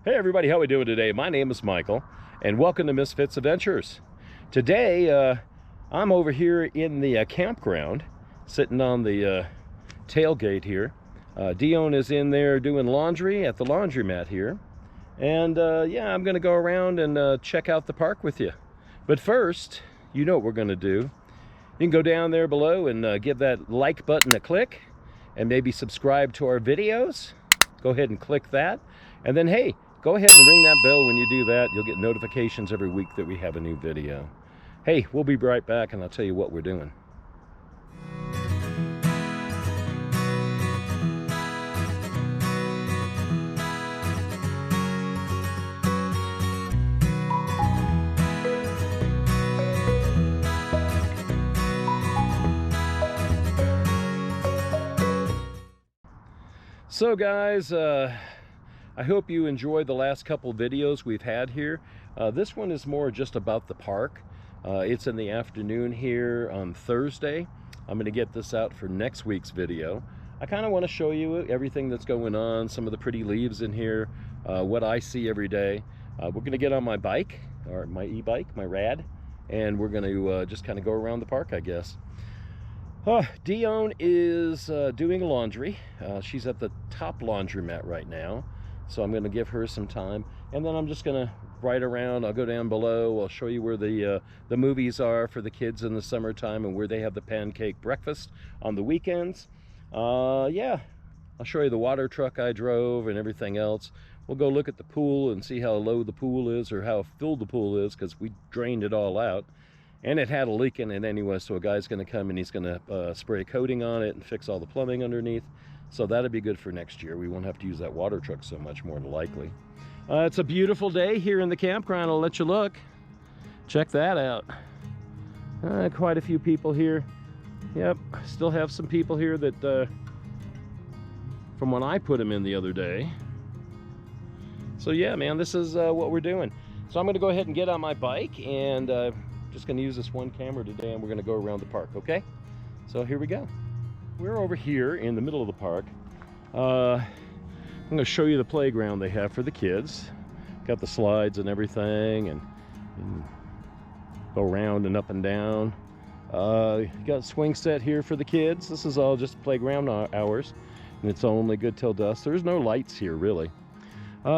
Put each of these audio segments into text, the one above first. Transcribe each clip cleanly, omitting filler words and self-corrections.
Hey everybody, how we doing today? My name is Michael and welcome to MS FITZ'S ADVENTURES. Today I'm over here in the campground, sitting on the tailgate here. Dione is in there doing laundry at the laundromat here, and yeah, I'm gonna go around and check out the park with you. But first, you know what we're gonna do. You can go down there below and give that like button a click and maybe subscribe to our videos. Go ahead and click that, and then hey, go ahead and ring that bell. When you do that, you'll get notifications every week that we have a new video. Hey, we'll be right back and I'll tell you what we're doing. So guys, I hope you enjoyed the last couple videos we've had here. This one is more just about the park. It's in the afternoon here on Thursday. I'm going to get this out for next week's video. I kind of want to show you everything that's going on, some of the pretty leaves in here, what I see every day. We're going to get on my bike, or my e-bike, my rad, and we're going to just kind of go around the park, I guess. Dione is doing laundry. She's at the top laundromat right now. So I'm going to give her some time, and then I'm just going to ride around. I'll go down below. I'll show you where the movies are for the kids in the summertime and where they have the pancake breakfast on the weekends. Yeah, I'll show you the water truck I drove and everything else. We'll go look at the pool and see how low the pool is or how filled the pool is, because we drained it all out. And it had a leak in it anyway, so a guy's going to come and he's going to spray a coating on it and fix all the plumbing underneath. So that'll be good for next year. We won't have to use that water truck so much, more than likely. It's a beautiful day here in the campground. I'll let you look. Check that out. Quite a few people here. Yep, still have some people here that from when I put them in the other day. So yeah, man, this is what we're doing. So I'm going to go ahead and get on my bike, and just going to use this one camera today, and we're going to go around the park, okay? So here we go. We're over here in the middle of the park. I'm going to show you the playground they have for the kids. Got the slides and everything, and go around and up and down. Got a swing set here for the kids. This is all just playground hours, and it's only good till dusk. There's no lights here, really.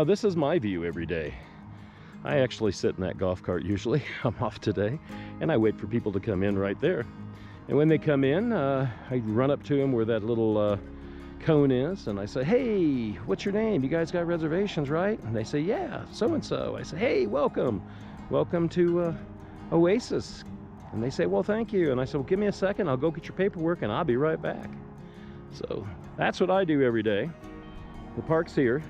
This is my view every day. I actually sit in that golf cart usually. I'm off today, and I wait for people to come in right there. And when they come in, I run up to them where that little cone is, and I say, hey, what's your name? You guys got reservations, right? And they say, yeah, so-and-so. I say, hey, welcome to Oasis. And they say, well, thank you. And I said, well, give me a second, I'll go get your paperwork and I'll be right back. So that's what I do every day. The park's here.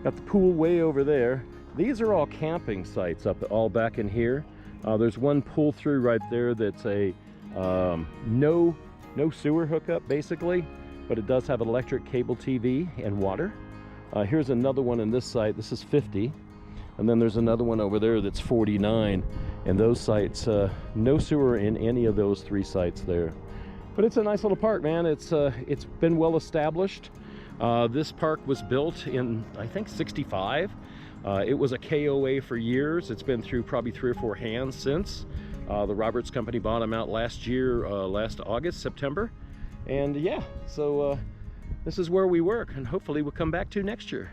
Got the pool way over there. These are all camping sites all back in here. There's one pull through right there that's a no sewer hookup basically, but it does have electric cable TV and water. Here's another one in this site. This is 50, and then there's another one over there that's 49, and those sites no sewer in any of those three sites there. But it's a nice little park, man. It's been well established. This park was built in, I think, 65. It was a KOA for years. It's been through probably 3 or 4 hands since. The Roberts Company bought them out last year, last August, September. And yeah, so this is where we work, and hopefully we'll come back to next year.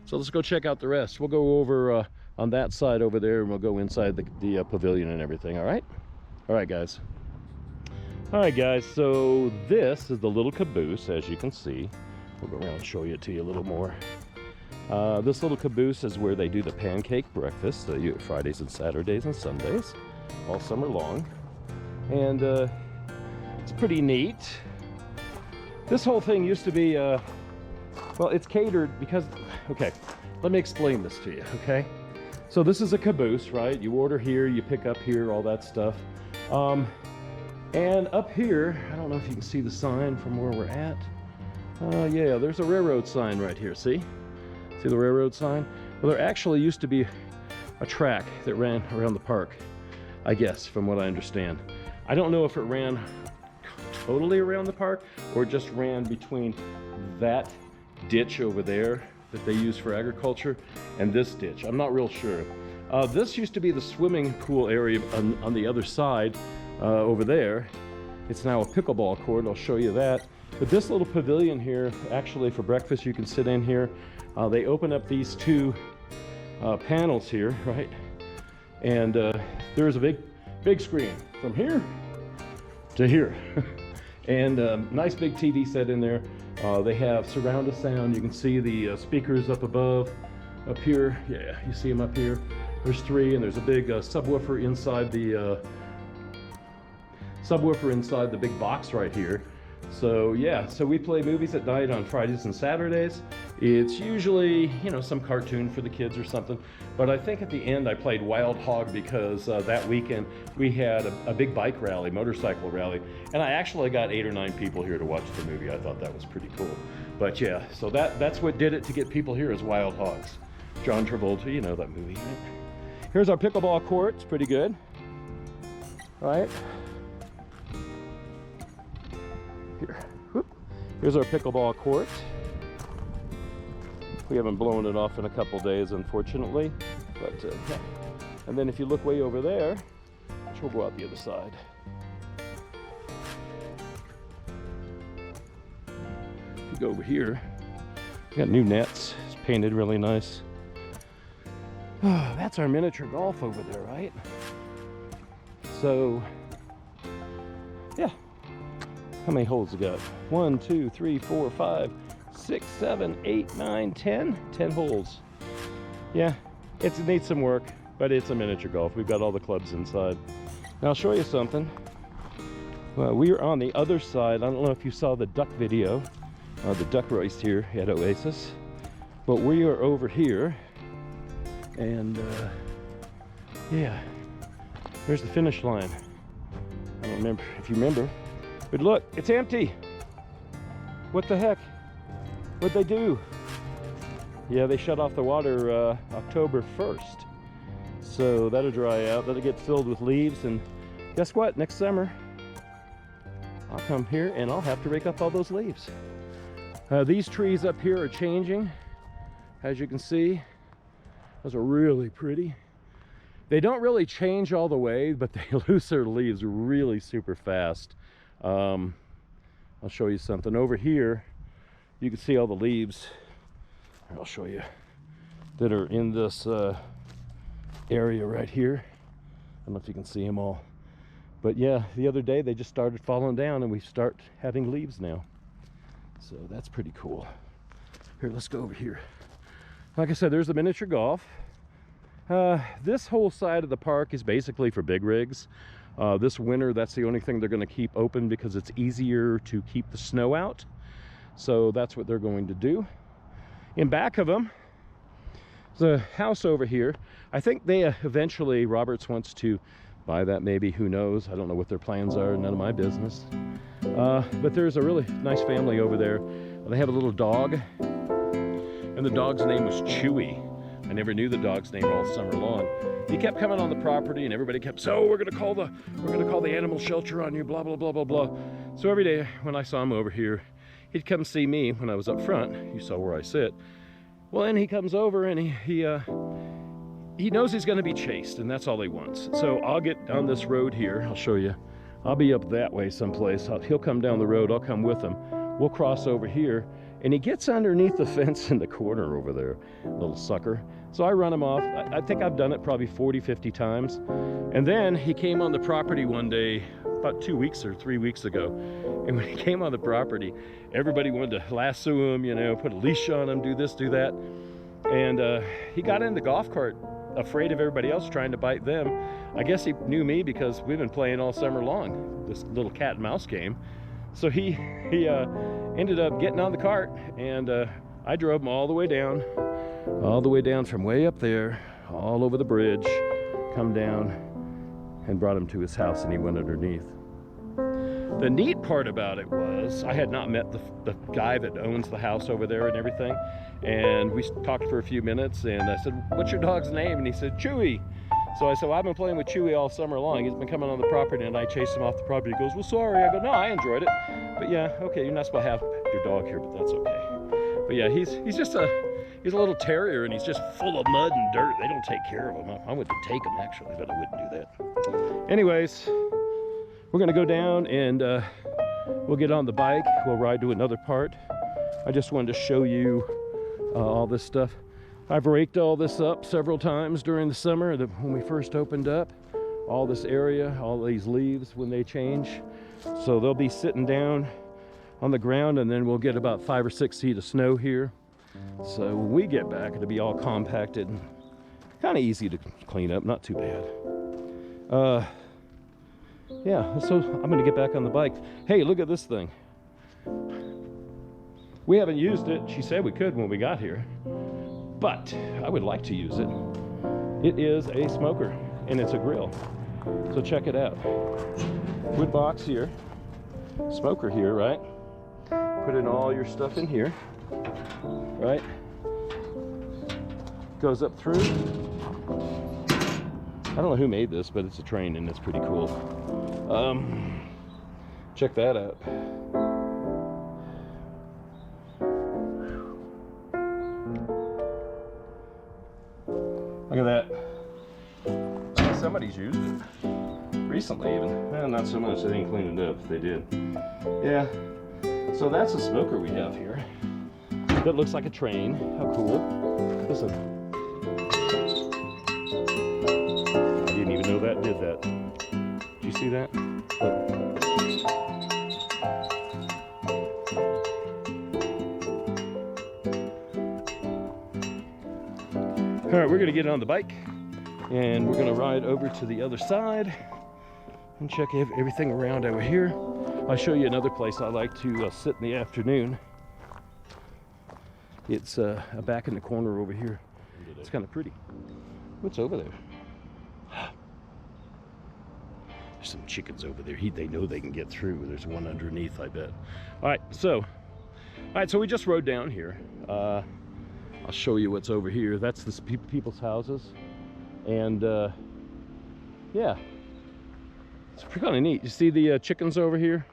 So let's go check out the rest. We'll go over on that side over there, and we'll go inside the pavilion and everything, all right? All right, guys. All right, guys, so this is the little caboose, as you can see. We'll go around and show it to you a little more. This little caboose is where they do the pancake breakfast, Fridays and Saturdays and Sundays, all summer long. And it's pretty neat. This whole thing used to be, well, it's catered because, okay, let me explain this to you, okay? So this is a caboose, right? You order here, you pick up here, all that stuff. And up here, I don't know if you can see the sign from where we're at. Yeah, there's a railroad sign right here, see? See the railroad sign? Well, there actually used to be a track that ran around the park, I guess, from what I understand. I don't know if it ran totally around the park or just ran between that ditch over there that they use for agriculture, and this ditch. I'm not real sure. This used to be the swimming pool area on the other side over there. It's now a pickleball court. I'll show you that. But this little pavilion here, actually for breakfast, you can sit in here. They open up these two panels here, right? And there's a big screen from here to here. And nice big TV set in there. They have surround sound. You can see the speakers up above, up here. Yeah, you see them up here. There's three, and there's a big subwoofer inside the big box right here. So yeah, so we play movies at night on Fridays and Saturdays. It's usually, you know, some cartoon for the kids or something. But I think at the end I played Wild Hog because that weekend we had a big bike rally, motorcycle rally, and I actually got 8 or 9 people here to watch the movie. I thought that was pretty cool. But yeah, so that's what did it to get people here is Wild Hogs. John Travolta, you know that movie, right? Here's our pickleball court. It's pretty good, right? Here. Whoop. Here's our pickleball court. We haven't blown it off in a couple days, unfortunately. But yeah. And then if you look way over there, which we'll go out the other side. If you go over here, we got new nets. It's painted really nice. Oh, that's our miniature golf over there, right? So, yeah. How many holes we got? 1, 2, 3, 4, 5, 6, 7, 8, 9, 10. 10 holes. Yeah, it needs some work, but it's a miniature golf. We've got all the clubs inside. Now I'll show you something. Well, we are on the other side. I don't know if you saw the duck video, the duck race here at Oasis, but we are over here, and yeah, there's the finish line. I don't remember if you remember. But look, it's empty. What the heck? What'd they do? Yeah, they shut off the water October 1st. So that'll dry out, that'll get filled with leaves, and guess what? Next summer, I'll come here and I'll have to rake up all those leaves. These trees up here are changing. As you can see, those are really pretty. They don't really change all the way, but they lose their leaves really super fast. I'll show you something over here. You can see all the leaves. I'll show you that are in this area right here. I don't know if you can see them all, but yeah, the other day they just started falling down and we start having leaves now. So that's pretty cool. Here, let's go over here. Like I said, there's the miniature golf. This whole side of the park is basically for big rigs. This winter, that's the only thing they're going to keep open because it's easier to keep the snow out. So that's what they're going to do. In back of them, the house over here, I think they eventually, Roberts wants to buy that maybe, who knows? I don't know what their plans are, none of my business. But there's a really nice family over there. They have a little dog, and the dog's name was Chewy. I never knew the dog's name all summer long. He kept coming on the property, and everybody kept saying, "Oh, we're gonna call the animal shelter on you, blah blah blah blah blah." So every day when I saw him over here, he'd come see me when I was up front. You saw where I sit. Well, then he comes over and he knows he's gonna be chased, and that's all he wants. So I'll get on this road here. I'll show you. I'll be up that way someplace. He'll come down the road. I'll come with him. We'll cross over here, and he gets underneath the fence in the corner over there, little sucker. So I run him off. I think I've done it probably 40, 50 times. And then he came on the property one day, about 2 weeks or 3 weeks ago. And when he came on the property, everybody wanted to lasso him, you know, put a leash on him, do this, do that. And he got in the golf cart, afraid of everybody else trying to bite them. I guess he knew me because we've been playing all summer long, this little cat and mouse game. So he ended up getting on the cart, and I drove him all the way down from way up there, all over the bridge, come down, and brought him to his house, and he went underneath. The neat part about it was I had not met the guy that owns the house over there and everything, and we talked for a few minutes, and I said, "What's your dog's name?" And he said, "Chewy." So I said, "Well, I've been playing with Chewy all summer long. He's been coming on the property," and I chased him off the property. He goes, "Well, sorry." I go, "No, I enjoyed it. But yeah, okay, you're not supposed to have your dog here, but that's okay." But yeah, he's He's a little terrier and he's just full of mud and dirt. They don't take care of him. I would take him actually, but I wouldn't do that. Anyways, we're gonna go down and we'll get on the bike. We'll ride to another part. I just wanted to show you all this stuff. I've raked all this up several times during the summer when we first opened up. All this area, all these leaves when they change. So they'll be sitting down on the ground, and then we'll get about 5 or 6 feet of snow here. So when we get back, it'll be all compacted and kind of easy to clean up, not too bad. Yeah, so I'm gonna get back on the bike. Hey, look at this thing. We haven't used it. She said we could when we got here, but I would like to use it. It is a smoker and it's a grill. So check it out. Wood box here, smoker here, right? Put in all your stuff in here, right? Goes up through. I don't know who made this, but it's a train and it's pretty cool. Check that out. Look at that. Somebody's used it recently even. Well, not so much, they didn't clean it up. They did. Yeah. So that's a smoker we have here. That looks like a train. How cool. Listen. I didn't even know that did that. Did you see that? Look. All right, we're gonna get on the bike and we're gonna ride over to the other side and check everything around over here. I'll show you another place I like to sit in the afternoon. It's back in the corner over here. It's kind of pretty. What's over there? There's some chickens over there. They know they can get through. There's one underneath, I bet. All right, so we just rode down here. I'll show you what's over here. That's the people's houses. And yeah, it's kind of neat. You see the chickens over here?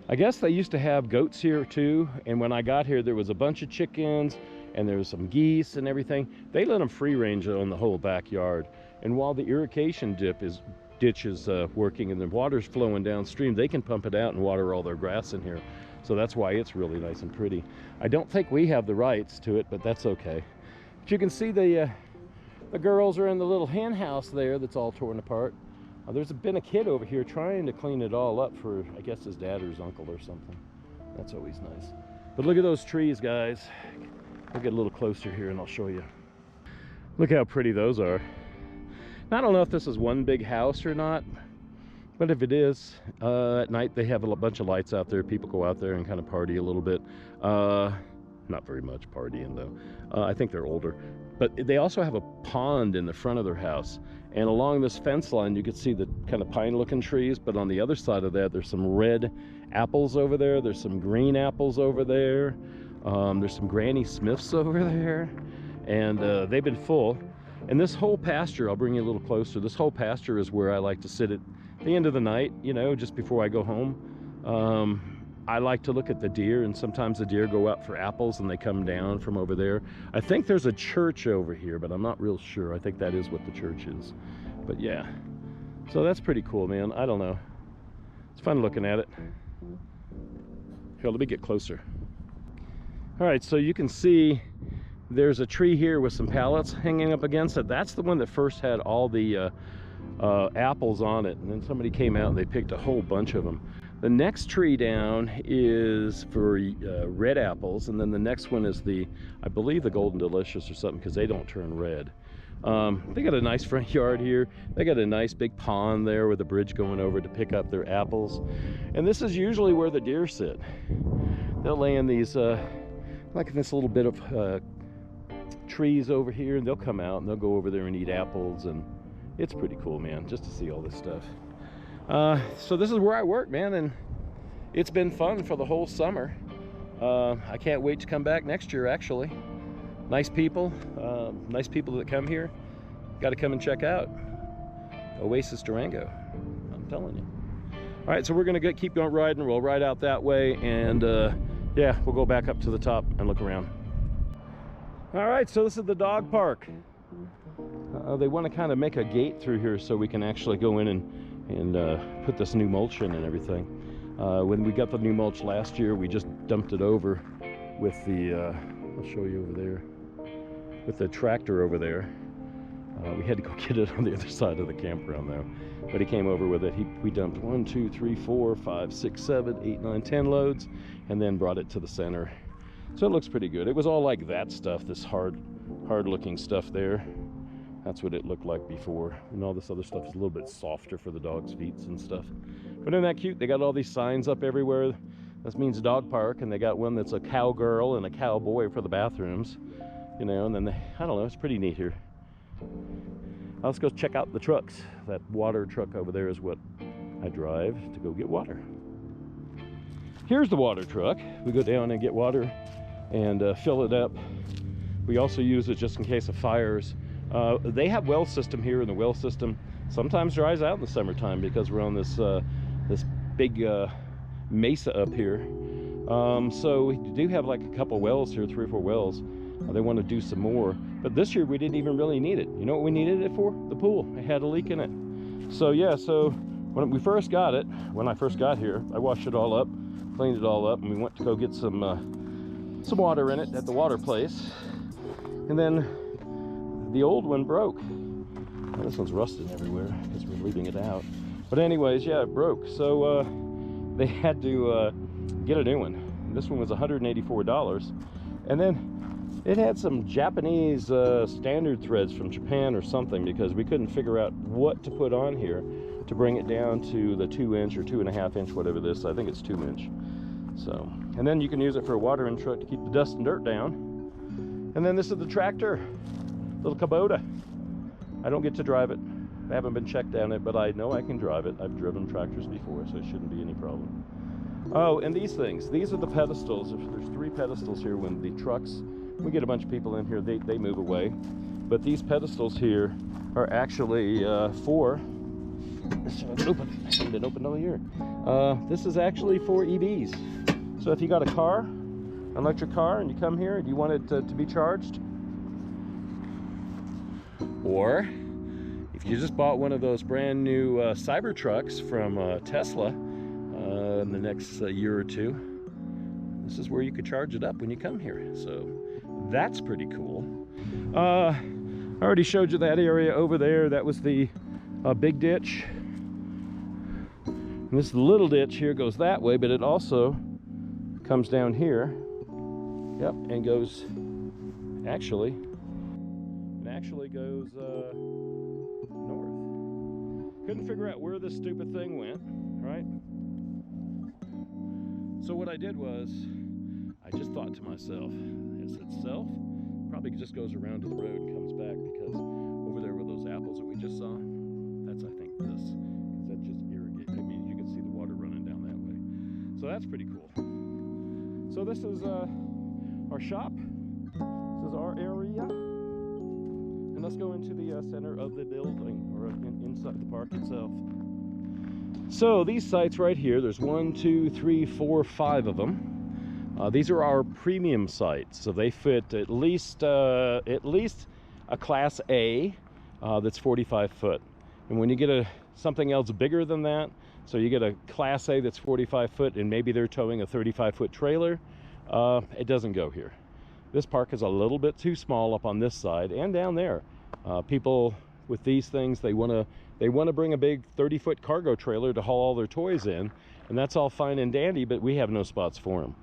I guess they used to have goats here too. And when I got here, there was a bunch of chickens and there was some geese and everything. They let them free range on the whole backyard. And while the irrigation ditch is working and the water's flowing downstream, they can pump it out and water all their grass in here. So that's why it's really nice and pretty. I don't think we have the rights to it, but that's okay. But you can see the girls are in the little hen house there that's all torn apart. There's been a kid over here trying to clean it all up for, I guess, his dad or his uncle or something. That's always nice. But look at those trees, guys. I'll get a little closer here and I'll show you. Look how pretty those are. I don't know if this is one big house or not, but if it is, at night they have a bunch of lights out there. People go out there and kind of party a little bit. Not very much partying though. I think they're older. But they also have a pond in the front of their house. And along this fence line, you can see the kind of pine looking trees, but on the other side of that, there's some red apples over there. There's some green apples over there. There's some Granny Smiths over there. And they've been full. And this whole pasture, I'll bring you a little closer. This whole pasture is where I like to sit at the end of the night, you know, just before I go home. I like to look at the deer, and sometimes the deer go out for apples and they come down from over there. I think there's a church over here, but I'm not real sure. I think that is what the church is. But yeah, so that's pretty cool, man. I don't know. It's fun looking at it. Here, let me get closer. All right, so you can see there's a tree here with some pallets hanging up against it. That's the one that first had all the apples on it, and then somebody came out and they picked a whole bunch of them. The next tree down is for red apples, and then the next one is I believe the Golden Delicious or something, because they don't turn red. They got a nice front yard here. They got a nice big pond there with a bridge going over to pick up their apples. And this is usually where the deer sit. They'll lay in these, like this little bit of trees over here, and they'll come out and they'll go over there and eat apples, and it's pretty cool, man, just to see all this stuff. So this is where I work, man, and it's been fun for the whole summer. I can't wait to come back next year, actually. Nice people that come here. Got to come and check out Oasis, Durango. I'm telling you. All right, so we're gonna keep going riding. We'll ride out that way, and yeah, we'll go back up to the top and look around. All right, so this is the dog park. They want to kind of make a gate through here so we can actually go in and put this new mulch in and everything. When we got the new mulch last year, we just dumped it over with the, I'll show you over there, with the tractor over there. We had to go get it on the other side of the campground though. But he came over with it. We dumped 1, 2, 3, 4, 5, 6, 7, 8, 9, 10 loads, and then brought it to the center. So it looks pretty good. It was all like that stuff, this hard looking stuff there. That's what it looked like before. And all this other stuff is a little bit softer for the dog's feet and stuff. But isn't that cute? They got all these signs up everywhere. This means dog park, and they got one that's a cowgirl and a cowboy for the bathrooms. You know, and then I don't know, it's pretty neat here. Let's go check out the trucks. That water truck over there is what I drive to go get water. Here's the water truck. We go down and get water and fill it up. We also use it just in case of fires. They have well system here, and the well system sometimes dries out in the summertime because we're on this this big mesa up here. So we do have like a couple wells here, 3 or 4 wells. They want to do some more, but this year we didn't even really need it. You know what we needed it for? The pool. It had a leak in it. So yeah, so when we first got it, when I first got here, I washed it all up, cleaned it all up, and we went to go get some water in it at the water place. And then the old one broke. Well, this one's rusted everywhere because we're leaving it out. But anyways, yeah, it broke. So they had to get a new one. This one was $184. And then it had some Japanese standard threads from Japan or something, because we couldn't figure out what to put on here to bring it down to the 2-inch or 2.5 inch, whatever this. I think it's 2-inch. So, and then you can use it for a watering truck to keep the dust and dirt down. And then this is the tractor, little Kubota. I don't get to drive it. I haven't been checked on it, but I know I can drive it. I've driven tractors before, so it shouldn't be any problem. Oh, and these things. These are the pedestals. There's 3 pedestals here. When the trucks, we get a bunch of people in here, they move away. But these pedestals here are actually for, I haven't been opened all year. This is actually for EVs. So if you got a car, an electric car, and you come here and you want it to be charged, or if you just bought one of those brand new Cybertrucks from Tesla in the next year or 2, this is where you could charge it up when you come here. So that's pretty cool. I already showed you that area over there. That was the big ditch. And this little ditch here goes that way, but it also comes down here. Yep, and goes, actually goes north. Couldn't figure out where this stupid thing went, right? So what I did was, I just thought to myself, this itself probably just goes around to the road and comes back, because over there were those apples that we just saw. That's, I think, this, because that just irrigates. I mean, you can see the water running down that way. So that's pretty cool. So this is our shop. This is our area. And let's go into the center of the building, or inside the park itself. So these sites right here, there's 1, 2, 3, 4, 5 of them. These are our premium sites, so they fit at least a class A that's 45 foot. And when you get something else bigger than that, so you get a class A that's 45 foot and maybe they're towing a 35-foot trailer, it doesn't go here. This park is a little bit too small up on this side and down there. People with these things, they want to bring a big 30-foot cargo trailer to haul all their toys in, and that's all fine and dandy, but we have no spots for them.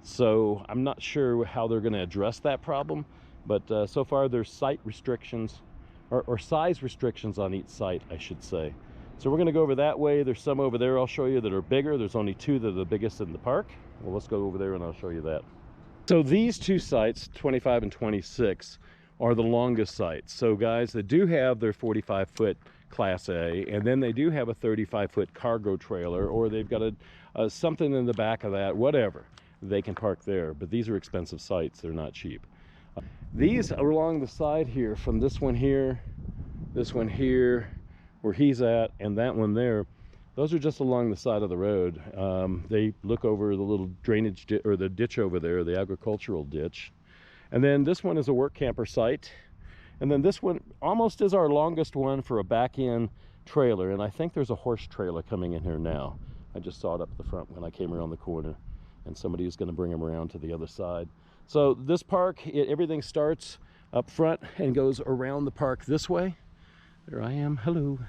So I'm not sure how they're going to address that problem, but so far there's site restrictions, or size restrictions on each site, I should say. So we're going to go over that way. There's some over there I'll show you that are bigger. There's only 2 that are the biggest in the park. Well, let's go over there and I'll show you that. So these 2 sites, 25 and 26, are the longest sites. So guys, they do have their 45-foot class A, and then they do have a 35-foot cargo trailer, or they've got something in the back of that, whatever. They can park there, but these are expensive sites. They're not cheap. These are along the side here, from this one here, where he's at, and that one there. Those are just along the side of the road. They look over the little drainage or the ditch over there, the agricultural ditch. And then this one is a work camper site. And then this one almost is our longest one for a back-end trailer. And I think there's a horse trailer coming in here now. I just saw it up at the front when I came around the corner, and somebody is going to bring them around to the other side. So this park, everything starts up front and goes around the park this way. There I am, hello.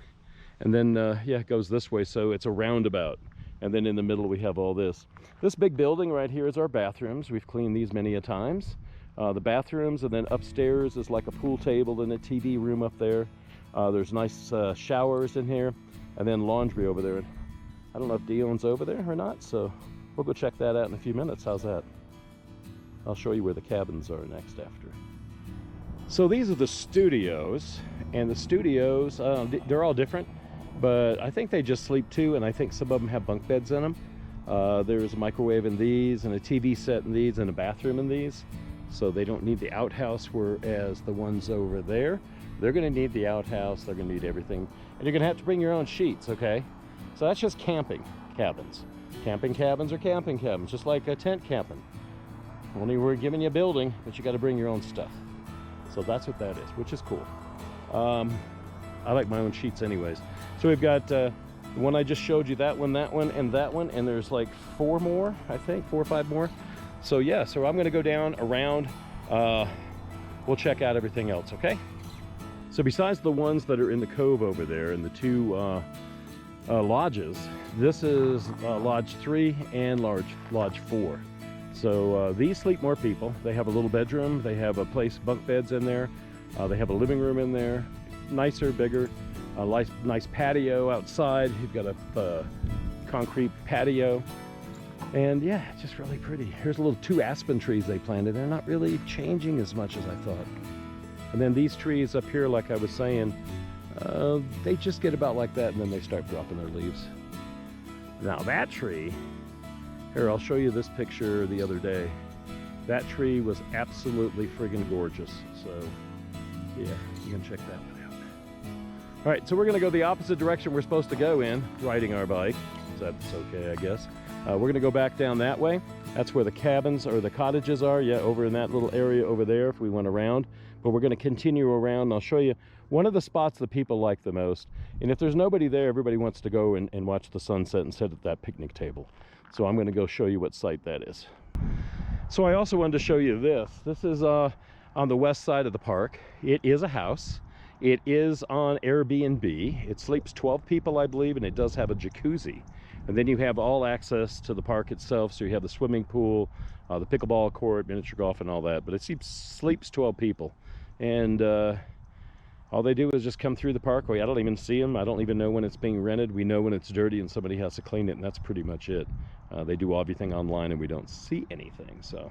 And then, yeah, it goes this way, so it's a roundabout. And then in the middle we have all this. This big building right here is our bathrooms. We've cleaned these many a times. The bathrooms, and then upstairs is like a pool table and a TV room up there. There's nice showers in here, and then laundry over there. I don't know if Dion's over there or not, so we'll go check that out in a few minutes. How's that? I'll show you where the cabins are next after. So these are the studios, and the studios, they're all different, but I think they just sleep two, and I think some of them have bunk beds in them. There's a microwave in these, and a TV set in these, and a bathroom in these. So they don't need the outhouse, whereas the ones over there, they're going to need the outhouse, they're going to need everything. And you're going to have to bring your own sheets, okay? So that's just camping cabins. Camping cabins are camping cabins, just like a tent camping. Only we're giving you a building, but you got to bring your own stuff. So that's what that is, which is cool. I like my own sheets anyways. So we've got the one I just showed you, that one, and that one, and there's like 4 more, I think, 4 or 5 more. So yeah, so I'm gonna go down around, we'll check out everything else, okay? So besides the ones that are in the cove over there and the 2 lodges, this is Lodge 3 and Lodge 4. So these sleep more people. They have a little bedroom, they have a place, bunk beds in there, they have a living room in there, nicer, bigger, nice patio outside. You've got a concrete patio. And yeah, it's just really pretty. Here's a little 2 aspen trees they planted. They're not really changing as much as I thought. And then these trees up here, like I was saying, they just get about like that, and then they start dropping their leaves. Now that tree, here, I'll show you this picture the other day. That tree was absolutely friggin' gorgeous. So yeah, you can check that one out. All right, so we're gonna go the opposite direction we're supposed to go in, riding our bike. So that's okay, I guess. We're gonna go back down that way. That's where the cabins or the cottages are. Yeah, over in that little area over there if we went around. But we're gonna continue around, and I'll show you one of the spots that people like the most. And if there's nobody there, everybody wants to go and watch the sunset and sit at that picnic table. So I'm gonna go show you what site that is. So I also wanted to show you this. This is on the west side of the park. It is a house. It is on Airbnb. It sleeps 12 people, I believe, and it does have a jacuzzi. And then you have all access to the park itself. So you have the swimming pool, the pickleball court, miniature golf, and all that. But it sleeps 12 people. And all they do is just come through the parkway. I don't even see them. I don't even know when it's being rented. We know when it's dirty and somebody has to clean it, and that's pretty much it. They do everything online, and we don't see anything. So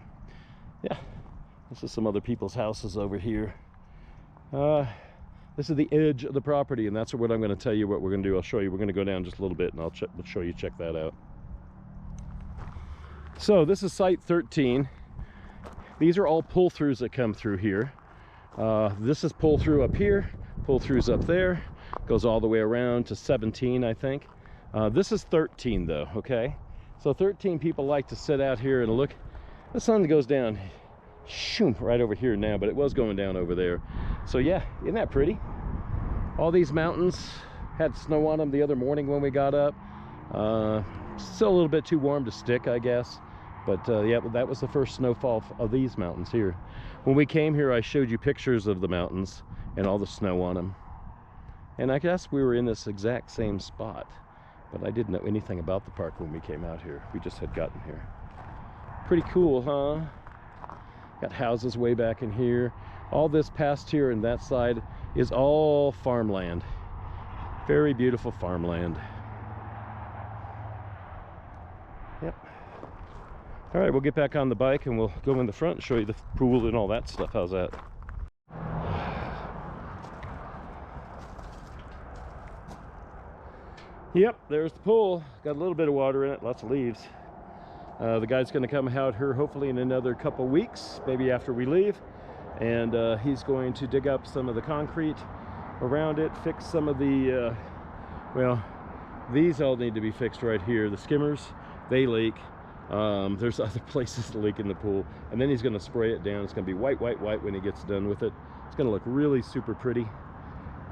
yeah, this is some other people's houses over here. This is the edge of the property, and that's what I'm going to tell you what we're going to do. I'll show you. We're going to go down just a little bit, and I'll show you, check that out. So this is site 13. These are all pull-throughs that come through here. This is pull-through up here, pull-throughs up there, goes all the way around to 17, I think. This is 13 though, okay? So 13 people like to sit out here and look. The sun goes down, shoom, right over here now, but it was going down over there. So yeah, isn't that pretty? All these mountains had snow on them the other morning when we got up. Still a little bit too warm to stick, I guess. But yeah, that was the first snowfall of these mountains here. When we came here, I showed you pictures of the mountains and all the snow on them. And I guess we were in this exact same spot, but I didn't know anything about the park when we came out here. We just had gotten here. Pretty cool, huh? Got houses way back in here. All this past here and that side is all farmland. Very beautiful farmland. Yep. All right, we'll get back on the bike and we'll go in the front and show you the pool and all that stuff. How's that? Yep, there's the pool. Got a little bit of water in it, lots of leaves. The guy's going to come out here hopefully in another couple weeks, maybe after we leave. And he's going to dig up some of the concrete around it, fix some of the, well, these all need to be fixed right here. The skimmers, they leak. There's other places to leak in the pool, and then he's going to spray it down. It's going to be white, white, white when he gets done with it. It's going to look really super pretty.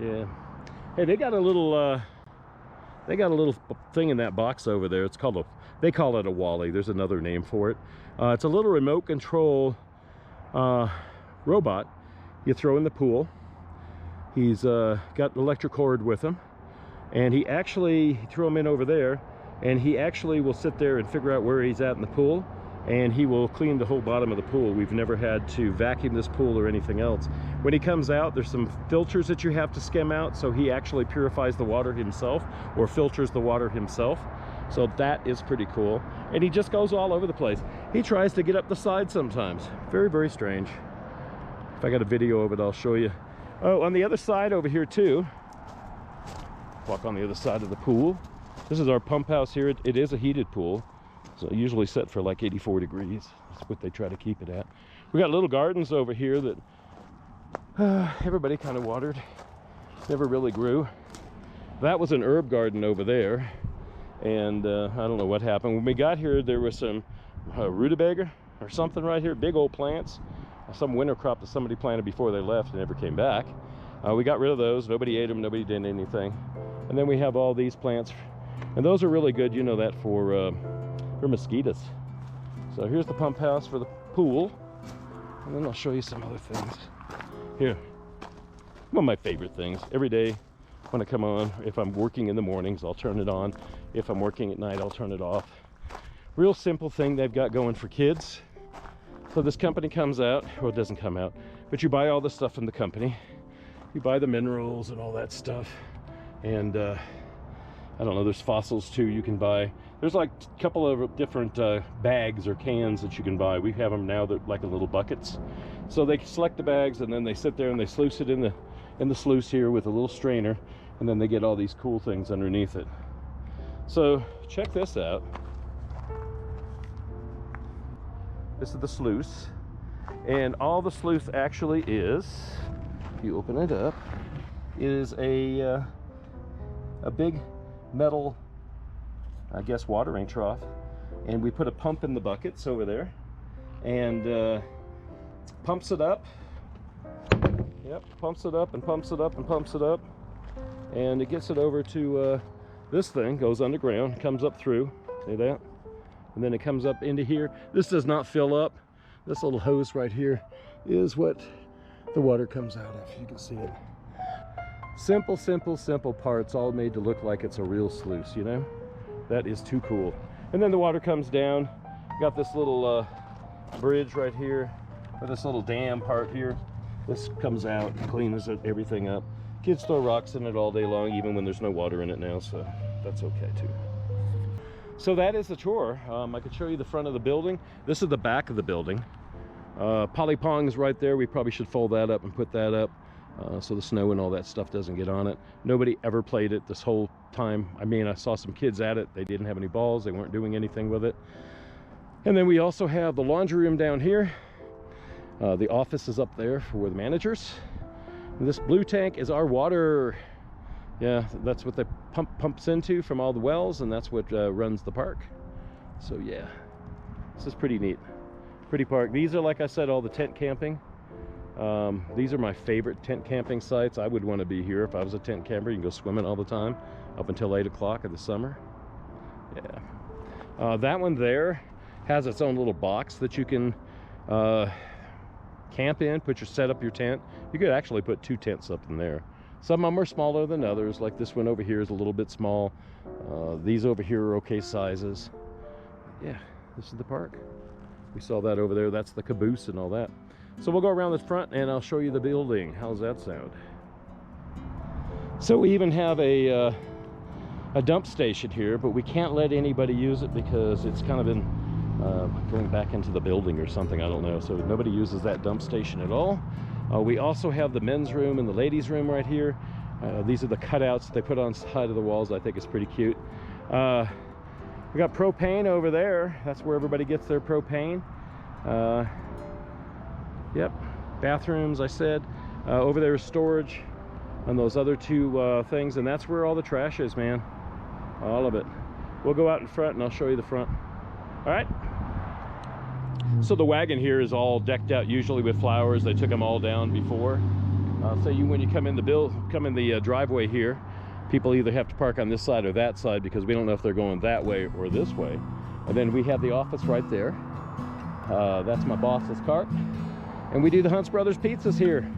Yeah. Hey, they got a little thing in that box over there. It's called they call it a Wally. There's another name for it. It's a little remote control robot you throw in the pool. He's got an electric cord with him, and he throw him in over there, and he actually will sit there and figure out where he's at in the pool, and he will clean the whole bottom of the pool. We've never had to vacuum this pool or anything else. When he comes out, there's some filters that you have to skim out, so he actually purifies the water himself, or filters the water himself. So that is pretty cool. And he just goes all over the place. He tries to get up the side sometimes. Very, very strange. If I got a video of it, I'll show you. Oh, on the other side over here too, walk on the other side of the pool. This is our pump house here. It is a heated pool, so usually set for like 84 degrees. That's what they try to keep it at. We got little gardens over here that everybody kind of watered. Never really grew. That was an herb garden over there, and I don't know what happened. When we got here, there was some rutabaga or something right here, big old plants. Some winter crop that somebody planted before they left and never came back. We got rid of those. Nobody ate them. Nobody did anything. And then we have all these plants, and those are really good. You know that for mosquitoes. So here's the pump house for the pool, and then I'll show you some other things. Here, one of my favorite things. Every day when I come on, if I'm working in the mornings, I'll turn it on. If I'm working at night, I'll turn it off. Real simple thing they've got going for kids. So this company comes out, well, it doesn't come out, but you buy all the stuff from the company. You buy the minerals and all that stuff. And I don't know, there's fossils too you can buy. There's like a couple of different bags or cans that you can buy. We have them now, they're like little buckets. So they select the bags, and then they sit there and they sluice it in the sluice here with a little strainer, and then they get all these cool things underneath it. So check this out. This is the sluice, and all the sluice actually is, if you open it up, is a big metal, I guess, watering trough, and we put a pump in the buckets over there, and pumps it up. Yep, pumps it up and pumps it up and pumps it up, and it gets it over to this thing. Goes underground, comes up through. See that? And then it comes up into here. This does not fill up. This little hose right here is what the water comes out of. You can see it. Simple, simple, simple parts, all made to look like it's a real sluice, you know? That is too cool. And then the water comes down. Got this little bridge right here, or this little dam part here. This comes out and cleans everything up. Kids throw rocks in it all day long, even when there's no water in it now, so that's okay too. So that is the tour. I could show you the front of the building. This is the back of the building. Poly Pong's right there. We probably should fold that up and put that up so the snow and all that stuff doesn't get on it. Nobody ever played it this whole time. I mean, I saw some kids at it. They didn't have any balls. They weren't doing anything with it. And then we also have the laundry room down here. The office is up there for the managers. And this blue tank is our water. Yeah, that's what the pumps into from all the wells, and that's what runs the park. So yeah, this is pretty neat. Pretty park. These are, like I said, all the tent camping. These are my favorite tent camping sites. I would want to be here if I was a tent camper. You can go swimming all the time up until 8 o'clock in the summer. Yeah. That one there has its own little box that you can camp in, set up your tent. You could actually put 2 tents up in there. Some of them are smaller than others, like this one over here is a little bit small. These over here are okay sizes. Yeah, this is the park. We saw that over there. That's the caboose and all that. So we'll go around the front and I'll show you the building. How's that sound? So we even have a dump station here, but we can't let anybody use it because it's kind of been going back into the building or something, I don't know. So nobody uses that dump station at all. We also have the men's room and the ladies' room right here. These are the cutouts they put on the side of the walls. I think it's pretty cute. We got propane over there. That's where everybody gets their propane. Yep, bathrooms, I said. Over there is storage on those other 2 things, and that's where all the trash is, man. All of it. We'll go out in front and I'll show you the front. All right. So the wagon here is all decked out usually with flowers. They took them all down before. So when you come in the driveway here, people either have to park on this side or that side because we don't know if they're going that way or this way. And then we have the office right there. That's my boss's cart. And we do the Hunts Brothers pizzas here.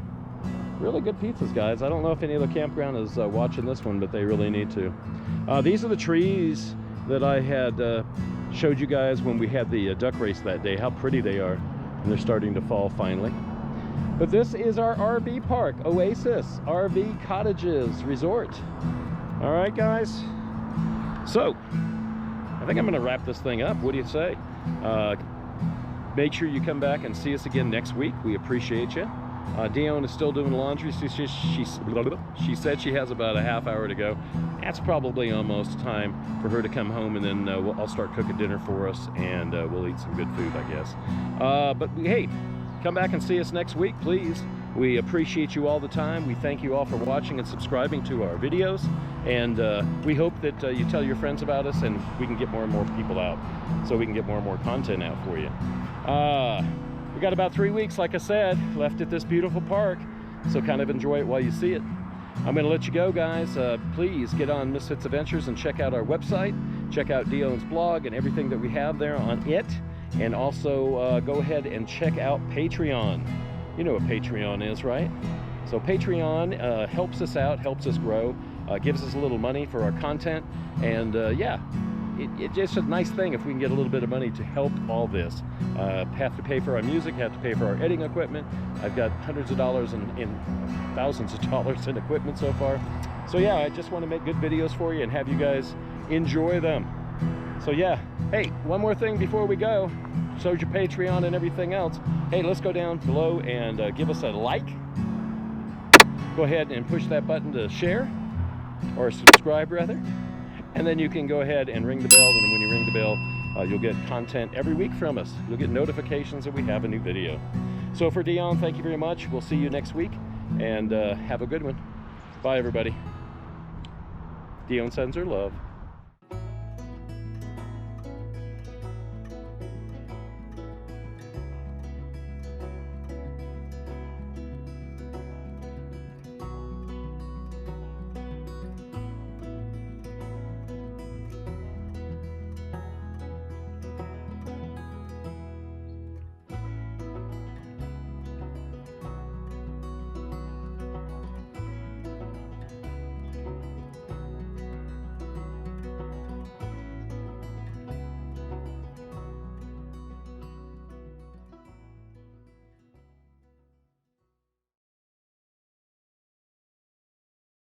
Really good pizzas, guys. I don't know if any other campground is watching this one, but they really need to. These are the trees that I had showed you guys when we had the duck race that day. How pretty they are. And they're starting to fall finally. But this is our RV park, Oasis RV Cottages Resort. All right, guys. So, I think I'm going to wrap this thing up. What do you say? Make sure you come back and see us again next week. We appreciate you. Dione is still doing laundry. She said she has about a half hour to go. That's probably almost time for her to come home, and then I'll start cooking dinner for us, and we'll eat some good food, I guess. But hey, come back and see us next week, please. We appreciate you all the time. We thank you all for watching and subscribing to our videos, and we hope that you tell your friends about us, and we can get more and more people out, so we can get more and more content out for you. We got about 3 weeks, like I said, left at this beautiful park, so kind of enjoy it while you see it. I'm going to let you go, guys. Please get on MS FITZ'S Adventures and check out our website. Check out Dione's blog and everything that we have there on it. And also go ahead and check out Patreon. You know what Patreon is, right? So Patreon helps us out, helps us grow, gives us a little money for our content. And yeah, it's just a nice thing if we can get a little bit of money to help all this. Have to pay for our music, have to pay for our editing equipment. I've got hundreds of dollars and thousands of dollars in equipment so far. So yeah, I just want to make good videos for you and have you guys enjoy them. So yeah, hey, one more thing before we go. Shows your Patreon and everything else. Hey, let's go down below and give us a like. Go ahead and push that button to share, or subscribe rather. And then you can go ahead and ring the bell, and when you ring the bell, you'll get content every week from us. You'll get notifications that we have a new video. So for Dione, thank you very much. We'll see you next week, and have a good one. Bye, everybody. Dione sends her love.